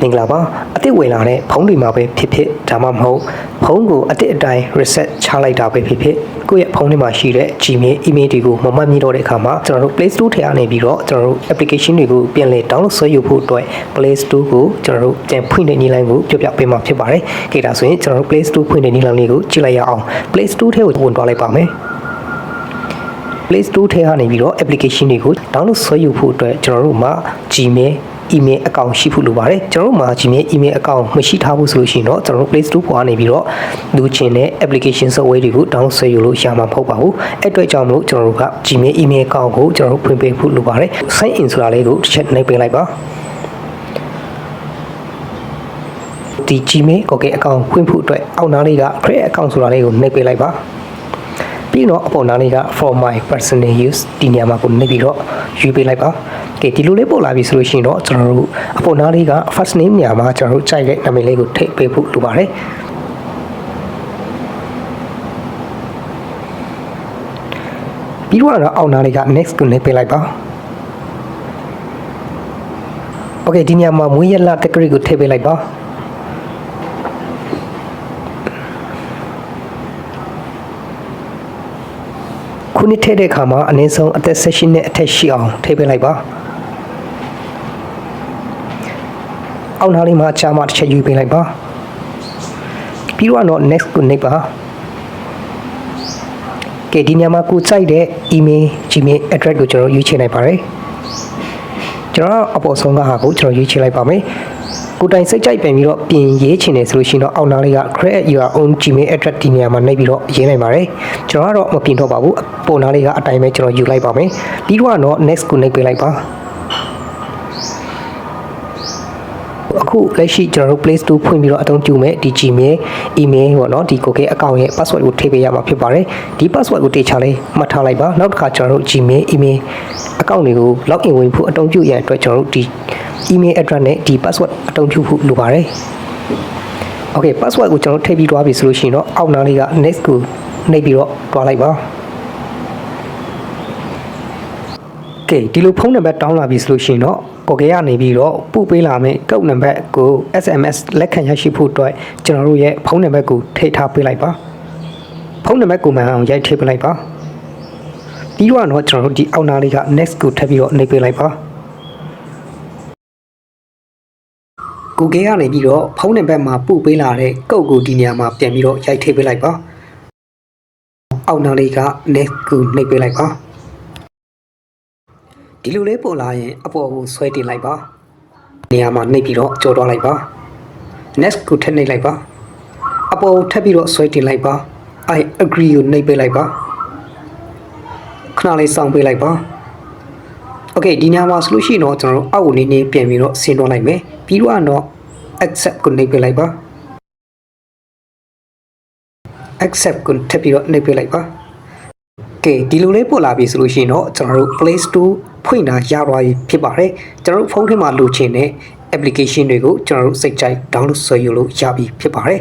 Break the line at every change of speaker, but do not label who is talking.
မင်္ဂလာပါအစ်စ်ဝင်လာတဲ့ဖုန်းတွေမှာပဲဖြစ်ဖြစ်ဒါမှမဟုတ်ဖုန်းကိုအစ်စ်အတိုင်း reset ချလိုက်တာပဲဖြစ်ဖြစ်ကိုယ့်ရဲ့ဖုန်းထဲမှာရှိတဲ့ Gmail email တွေကိုမမှတ်မိတော့တဲ့အခါမှာကျွန်တော်တို့ Play Store ထဲကနေပြီးတော့ကျွန်တော်တို့ application တွေကိုပြန်လည် download ဆွဲယူဖို့အတွက် Play Store ကိုကျွန်တော်တို့ပြန်ဖွင့်တဲ့နည်းလမ်းကိုပြပြပေးမှာဖြစ်ပါတယ်။ခေတ်ဒါဆိုရင်ကျွန်တော်တို့ Play Store ဖွင့်တဲ့နည်းလမ်းလေးကိုကြည့်လိုက်ရအောင် Play Store ထဲကိုဝင်သွားလိုက်ပါမယ်Play Store ထဲကနေပြီးတော့ application တွေကို download ဆွဲယူဖို့အတွက်ကျွန်တော်တို့မှာ Gmail email account ရှိဖို့လိုပါတယ်ကျွန်တော်တို့မှာ Gmail email account မရှိထားဘူးဆိုလို့ရှိရင်တော့ကျွန်တော်တို့ Play Store ပေါ်ကနေပြီးတော့လူချင်းတဲ့ application software တွေကို download ဆွဲယူလို့ရမှာမဟုတ်ပါဘူးအဲ့အတွက်ကြောင့်မလို့ကျွန်တော်တို့က Gmail email account ကိုကျွန်တော်တို့ဖွင့်ပေးဖို့လိုပါတယ် sign in ဆိုတာလေးကိုတစ်ချက်နှိပ်ပေးလိုက်ပါဒီ Gmail Google account ဖွင့်ဖို့အတွက်အောက်နားလေးက create account ဆိုတာလေးကိုနှိပ်ပေးလိုက်ပါပြီးတော့အပေါ်နားလေးက for my personal use ဒီနေရာမှာကိုနှိပ်ပြီးတော့ယူပေးလိုက်ပါကဲဒီလိုလေးပို့လာပြီဆိုလို့ရှိရင်တော့ကျွန်တော်တို့အပေါ်နားလေးက first name နေရာမှာကျွန်တော်တို့ကြိုက်တဲ့နာမည်လေးကိုထည့်ပေးဖို့လိုပါတယ်ပြီးတော့အောက်နားလေးက next ကိုနှိပ်ပေးလိုက်ပါโอเคဒီနေရာမှာမွေးရက်လတက္ကရာကိုထည့်ပေးလိုက်ပါခုနှစ်ထည့်တဲ့အခါမှာအနည်းဆုံးအသက်16နှစ်အထက်ရှိအောင်ထည့်ပေးလိုက်ပါအောက်နားလေးမှာအချားမှတစ်ချက်ယူပေးလိုက်ပါပြီးတော့ next ကိုနှိပ်ပါကဲဒီညမှာကိုစိုက်တဲ့ email Gmail address ကိုကျွန်တော်ရွေးချယ်လိုက်ပါတယ်ကျွန်တော်အပေါ်ဆုံးကဟာကိုကျွန်တော်ရွေးချယ်လိုက်ပါမယ်ကိုတိုင်စိတ်ကြိုက်ပြန်ပြီးတော့ပြင်ရေးချင်တယ်ဆိုလို့ရှိရင်တော့အောက်နားလေးက create your own Gmail address ဒီနေရာမှာနှိပ်ပြီးတော့ရေးနိုင်ပါတယ်ကျွန်တော်ကတော့မပြင်တော့ပါဘူးပေါ်နားလေးကအတိုင်းပဲကျွန်တော်ယူလိုက်ပါမယ်ပြီးတော့ next ကိုနှိပ်ပေးလိုက်ပါအခုလက်ရှိကျွန်တော်တို့ Play Store ဖွင့်ပြီးတော့အသုံးပြုမဲ့ဒီ Gmail email ပေါ့နော်ဒီ Google account ရဲ့ password ကိုထည့်ပေးရမှာဖြစ်ပါတယ်ဒီ password ကိုတေချာလေးမှတ်ထားလိုက်ပါနောက်တစ်ခါကျွန်တော်တို့ Gmail email account တွေကို login ဝင်ဖို့အသုံးပြုရတဲ့အတွက်ကျွန်တော်တို့ဒီ email address နဲ့ဒီ password အသုံးပြုဖို့လိုပါတယ် Okay password ကိုကျွန်တော်ထည့်ပြီးသွားပြီဆိုလို့ရှိရင်တော့အောက်နားလေးက next ကိုနှိပ်ပြီးတော့တွားလိုက်ပါကဲဒီလိုဖုန်းနံပါတ်တောင်းလာပြီဆိုလို့ရှိရင်တော့Google ကနေပြီးတော့ပို့ပေးလာမယ့်ကုတ်နံပါတ်ကို SMS လက်ခံရရှိဖို့အတွက်ကျွန်တော်တို့ရဲ့ဖုန်းနံပါတ်ကိုထည့်ထားပေးလိုက်ပါဖုန်းနံပါတ်ကိုမှန်အောင်ရိုက်ထည့်ပေးလိုက်ပါပြီးတော့ကျွန်တော်တို့ဒီအောက်နားလေးက next ကိုထပ်ပြီးတော့နှိပ်ပေးလိုက်ပါGoogle ကနေပြီးတော့ဖုန်းနံပါတ်မှာပို့ပေးလာတဲ့ကုတ်ကိုဒီနေရာမှာပြန်ပြီးတော့ရိုက်ထည့်ပေးလိုက်ပါအောက်နားလေးက next ကိုနှိပ်ပေးလိုက်ပါဒီလိုလေးပေါ်လာရင်အပေါ်ကိုဆွဲတင်လိုက်ပါနေရာမှာနှိပ်ပြီးတော့ကြော်သွားလိုက်ပါ next ကိုထပ်နှိပ်လိုက်ပါအပေါ်ကိုထပ်ပြီးတော့ဆွဲတင်လိုက်ပါ I agree ကိုနှိပ်ပေးလိုက်ပါခဏလေးစောင့်ပေးလိုက်ပါ Okay ဒီညမှာဆိုလို့ရှိရင်တော့ကျွန်တော်တို့အောက်ကိုနေနေပြန်ပြီးတော့ဆင်းသွားလိုက်မယ်ပြီးတော့ accept ကိုနှိပ်ပေးလိုက်ပါ accept ကိုထပ်ပြီးတော့နှိပ်ပေးလိုက်ပါကဲဒီလိုလေးပို့လာပြီဆိုလို့ရှိရင်တော့ကျွန်တော်တို့ Play Store ဖွင့်တာရသွားပြီဖြစ်ပါတယ်ကျွန်တော်တို့ဖုန်းထဲမှာလိုချင်တဲ့ application တွေကိုကျွန်တော်တို့စိတ်ကြိုက် download ဆွဲယူလို့ရပြီဖြစ်ပါတယ်